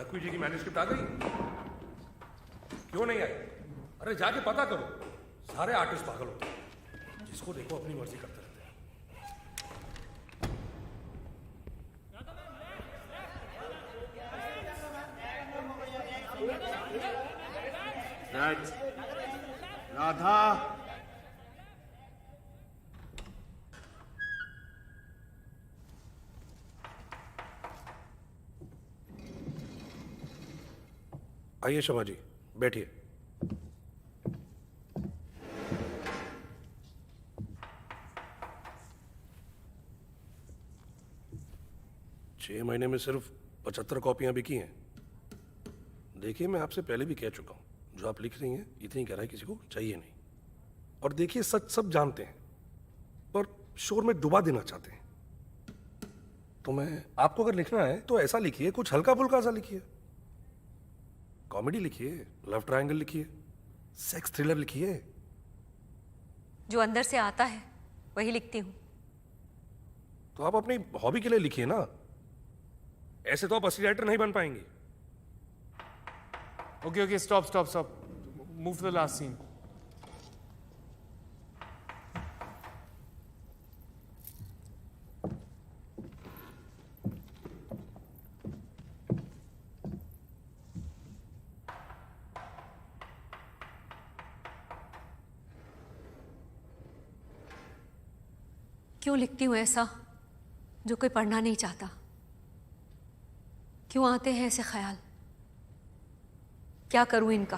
लक्कू जी की मैन्युस्क्रिप्ट आ गई? क्यों नहीं आई? अरे जाके पता करो। सारे आर्टिस्ट पागल होते हैं, जिसको देखो अपनी मर्जी करते रहते हैं। राधा, आइए शमा जी, बैठिए। 6 महीने में सिर्फ 75 कॉपियां बिकी हैं। देखिए, मैं आपसे पहले भी कह चुका हूं, जो आप लिख रही हैं इतनी गहराई किसी को चाहिए नहीं। और देखिए, सच सब जानते हैं पर शोर में डुबा देना चाहते हैं। तो मैं आपको अगर लिखना है तो ऐसा लिखिए, कुछ हल्का फुल्का सा लिखिए। कॉमेडी लिखिए, लव ट्रायंगल लिखिए, सेक्स थ्रिलर लिखिए। जो अंदर से आता है वही लिखती हूँ। तो आप अपनी हॉबी के लिए लिखिए ना, ऐसे तो आप असली राइटर नहीं बन पाएंगे। Okay, stop. Move to the last scene. क्यों लिखती हूँ ऐसा जो कोई पढ़ना नहीं चाहता? क्यों आते हैं ऐसे ख्याल? क्या करूं इनका?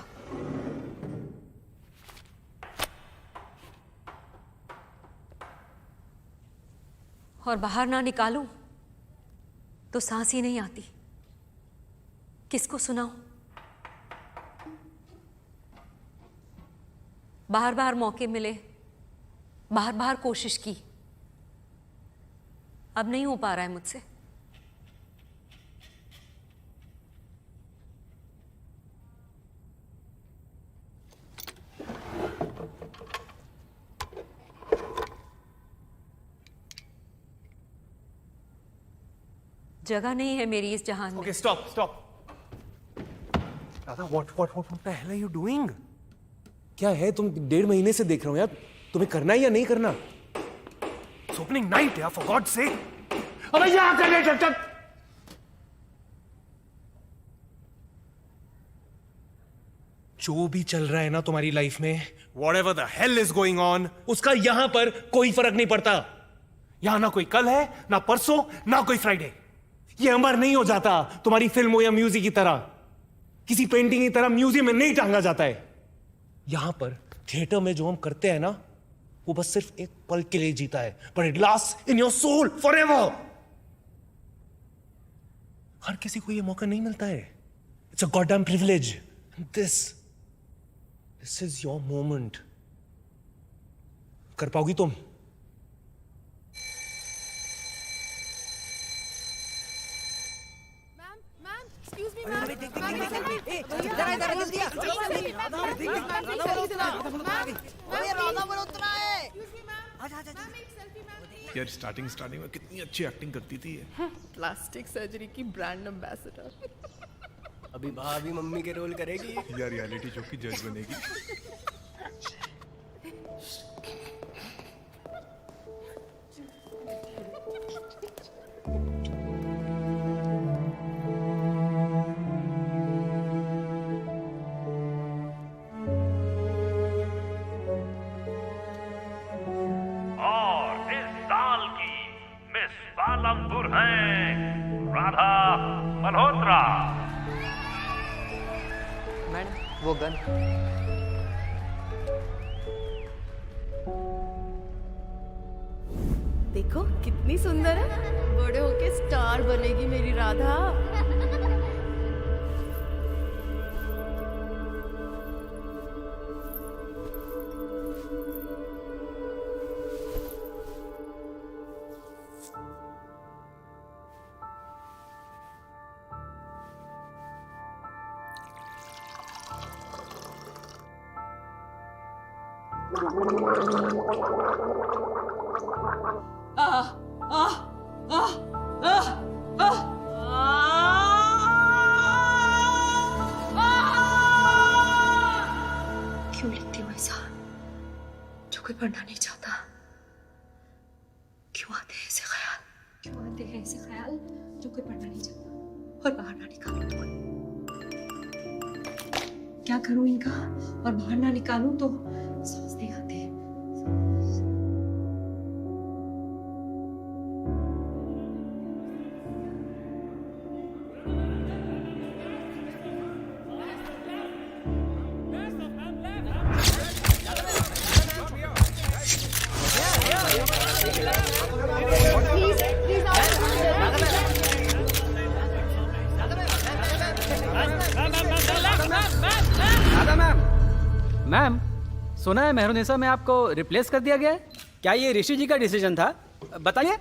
और बाहर ना निकालूं तो सांस ही नहीं आती। किसको सुनाऊं? बार बार मौके मिले, बार बार कोशिश की, अब नहीं हो पा रहा है मुझसे। जगह नहीं है मेरी इस जहान में। Okay, stop. Radha, what the hell are you doing? क्या है? तुम 1.5 महीने से देख रहा हूं यार, तुम्हें करना है या नहीं करना? ओपनिंग नाइट यार, फॉर गॉड सेक। अबे यहाँ कर ले चल। जो भी चल रहा है ना तुम्हारी लाइफ में, whatever the hell is going on, उसका यहां पर कोई फर्क नहीं पड़ता। यहां ना कोई कल है, ना परसों, ना कोई फ्राइडे। ये अमर नहीं हो जाता तुम्हारी फिल्म हो या म्यूजिक की तरह। किसी पेंटिंग की तरह म्यूजियम में नहीं टांगा जाता है। यहां पर थिएटर में जो हम करते हैं ना, वो बस सिर्फ एक पल के लिए जीता है, but it lasts in your soul forever। हर किसी को ये मौका नहीं मिलता है। It's a goddamn privilege। This is your moment। कर पाओगी तुम? यार स्टार्टिंग में कितनी अच्छी एक्टिंग करती थी ये। प्लास्टिक सर्जरी की ब्रांड एम्बेसडर। अभी भाभी मम्मी के रोल करेगी। यार रियलिटी शो की जज बनेगी। और इस साल की मिस पालमपुर हैं राधा मल्होत्रा। मैडम वो गन। देखो कितनी सुंदर है, बड़े होके स्टार बनेगी मेरी राधा। पढ़ना नहीं चाहता। क्यों आते हैं ऐसे ख्याल? क्यों आते हैं ऐसे ख्याल जो कोई पढ़ना नहीं चाहता और बाहर ना निकालूं तो क्या करूं इनका, और बाहर ना निकालूं तो सांस नहीं आते। मैम, सुना है मेहरुनिसा में आपको रिप्लेस कर दिया गया है। क्या ये ऋषि जी का डिसीजन था? बताइए।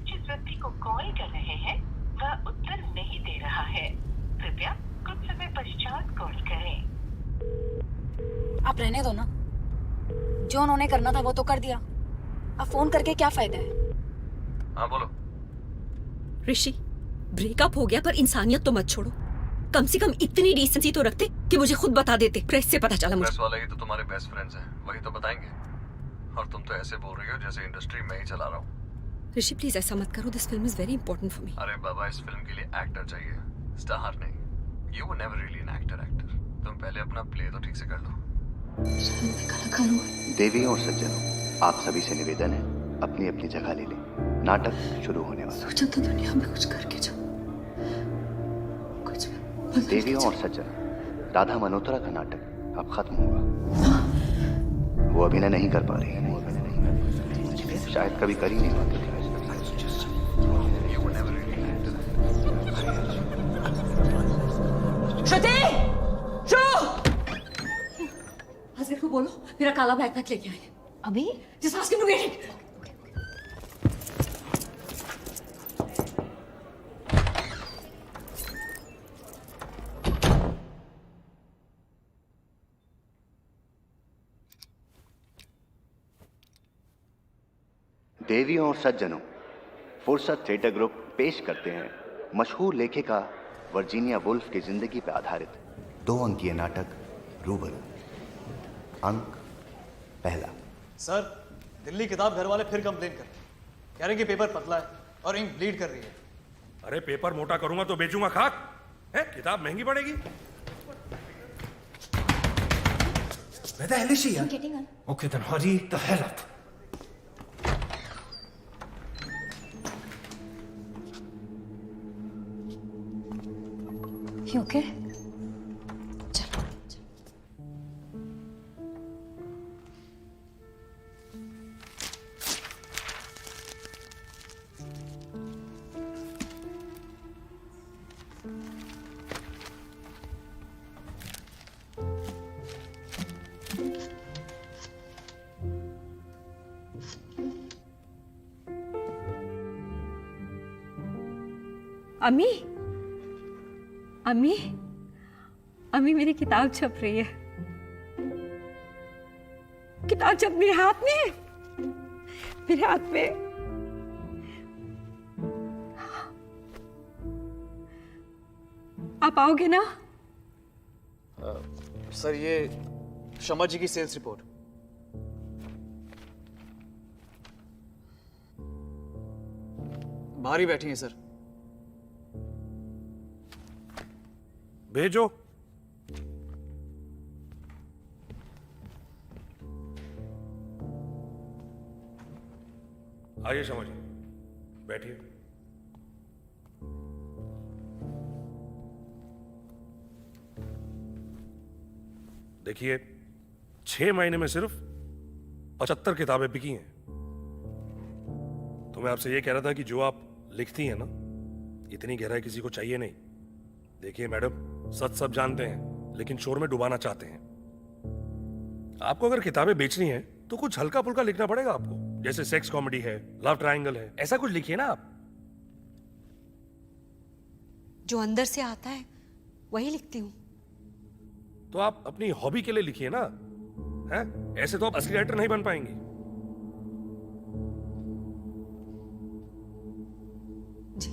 जिस व्यक्ति को कॉल कर रहे हैं वह उत्तर नहीं दे रहा है, कृपया कुछ समय पश्चात कॉल करें। आप रहने दो ना, जो उन्होंने करना था वो तो कर दिया, अब फोन करके क्या फायदा है? हाँ बोलो। ऋषि, ब्रेकअप हो गया पर इंसानियत तो मत छोड़ो। कम से कम इतनी डिसेंसी तो रखते कि मुझे खुद बता देते। प्रेस से पता चला मुझे। प्रेस वाले ही तो तुम्हारे बेस्ट फ्रेंड्स हैं, वही तो बताएंगे। और तुम तो ऐसे बोल रही हो जैसे इंडस्ट्री में ही चला रहा हूँ। ऋषि प्लीज ऐसा मत करो, this film is very important for me. अरे बाबा, इस फिल्म के लिए एक्टर चाहिए, स्टार नहीं। You were never really an actor. तुम पहले अपना प्ले तो ठीक से कर लो। देवी और सज्जनों, आप सभी से निवेदन है, अपनी अपनी जगह ले लें। नाटक शुरू होने वाला। सोचा तो दुनिया में कुछ करके जाओ, कुछ देवियों और सज्जनों, राधा मल्होत्रा का नाटक अब खत्म होगा। वो अभिनय नहीं कर पा रही है, शायद कभी कर ही नहीं पाती। श्रुति, हज़ीर को बोलो मेरा काला बैकपैक लेके आए। अभी जिस आस्किंग टू गेट इट। देवियों और सज्जनों, फुर्सत थिएटर ग्रुप पेश करते हैं मशहूर लेखिका वर्जीनिया वुल्फ की जिंदगी पर आधारित 2 अंकीय नाटक रूबरू। अंक पहला। सर, दिल्ली किताब घर वाले फिर कंप्लेन कर रहे हैं, कह रहे हैं कि पेपर पतला है और इंक ब्लीड कर रही है। अरे पेपर मोटा करूंगा तो बेचूंगा खाक है, किताब महंगी पड़ेगी। Where the hell is she? Okay, then hurry the hell up. You okay? अम्मी, अम्मी, अम्मी मेरी किताब छप रही है। किताब छप मेरे हाथ में, मेरे हाथ में। आप आओगे ना? सर, ये शमा जी की सेल्स रिपोर्ट। बाहर ही बैठी हैं सर। भेजो। आइए शमा जी, बैठिए। देखिए, 6 महीने में सिर्फ 75 किताबें बिकी हैं। तो मैं आपसे ये कह रहा था कि जो आप लिखती हैं ना, इतनी गहराई किसी को चाहिए नहीं। देखिए मैडम, सच सब जानते हैं लेकिन शोर में डुबाना चाहते हैं। आपको अगर किताबें बेचनी है तो कुछ हल्का फुल्का लिखना पड़ेगा आपको, जैसे सेक्स कॉमेडी है, लव ट्रायंगल है, ऐसा कुछ लिखिए ना आप। जो अंदर से आता है वही लिखती हूँ। तो आप अपनी हॉबी के लिए लिखिए ना, हैं? ऐसे तो आप असली राइटर नहीं बन पाएंगी। जी।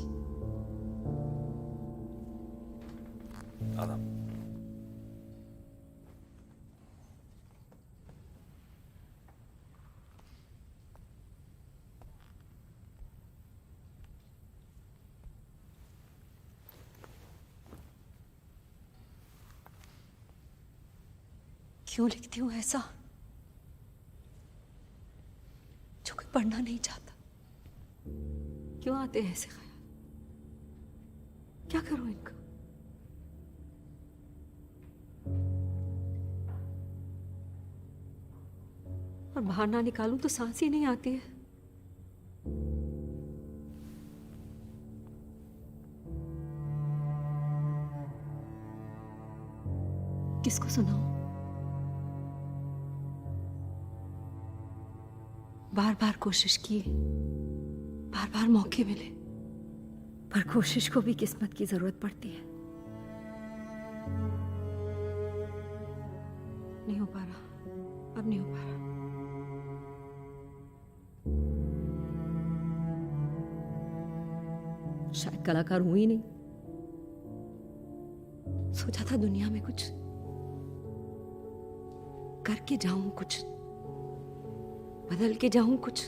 क्यों लिखती हूँ ऐसा जो कोई पढ़ना नहीं चाहता? क्यों आते हैं ऐसे ख्याल? क्या करूं इनका? और बाहर ना निकालूं तो सांस ही नहीं आती है। किसको सुनाऊं? बार बार कोशिश की, बार बार मौके मिले, पर कोशिश को भी किस्मत की जरूरत पड़ती है। नहीं हो पा रहा, अब नहीं हो पा रहा। शायद कलाकार हूं ही नहीं। सोचा था दुनिया में कुछ करके जाऊं, कुछ बदल के जाऊं कुछ।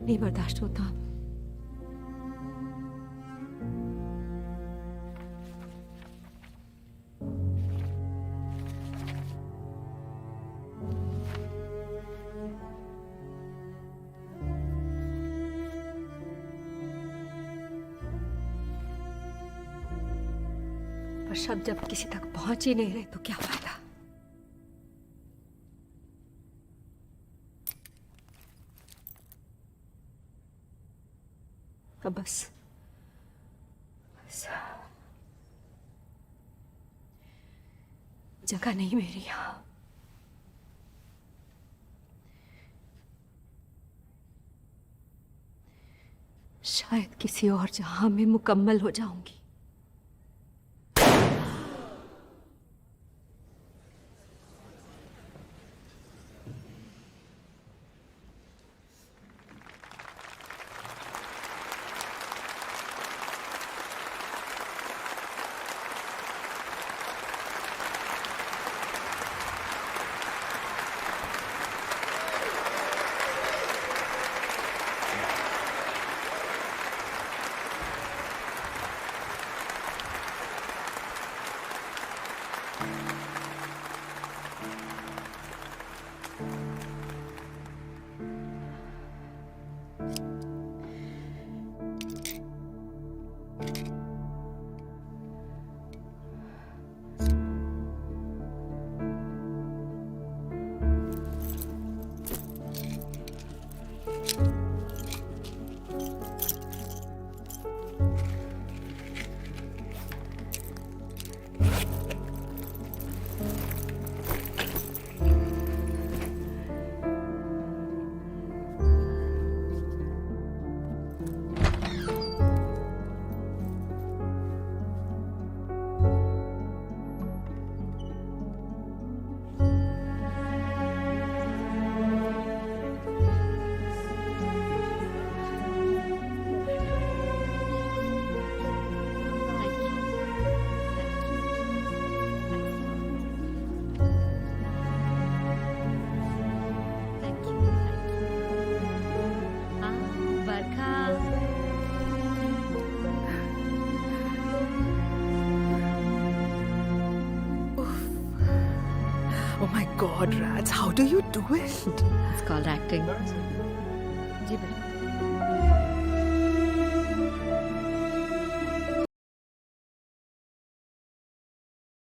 नहीं बर्दाश्त होता। पर शब्द जब किसी तक पहुंच ही नहीं रहे तो क्या फायदा? अब बस जगह नहीं मेरी यहां। शायद किसी और जहां में मुकम्मल हो जाऊंगी। Oh my God, Rats, how do you do it? It's called acting. जी बिल्कुल।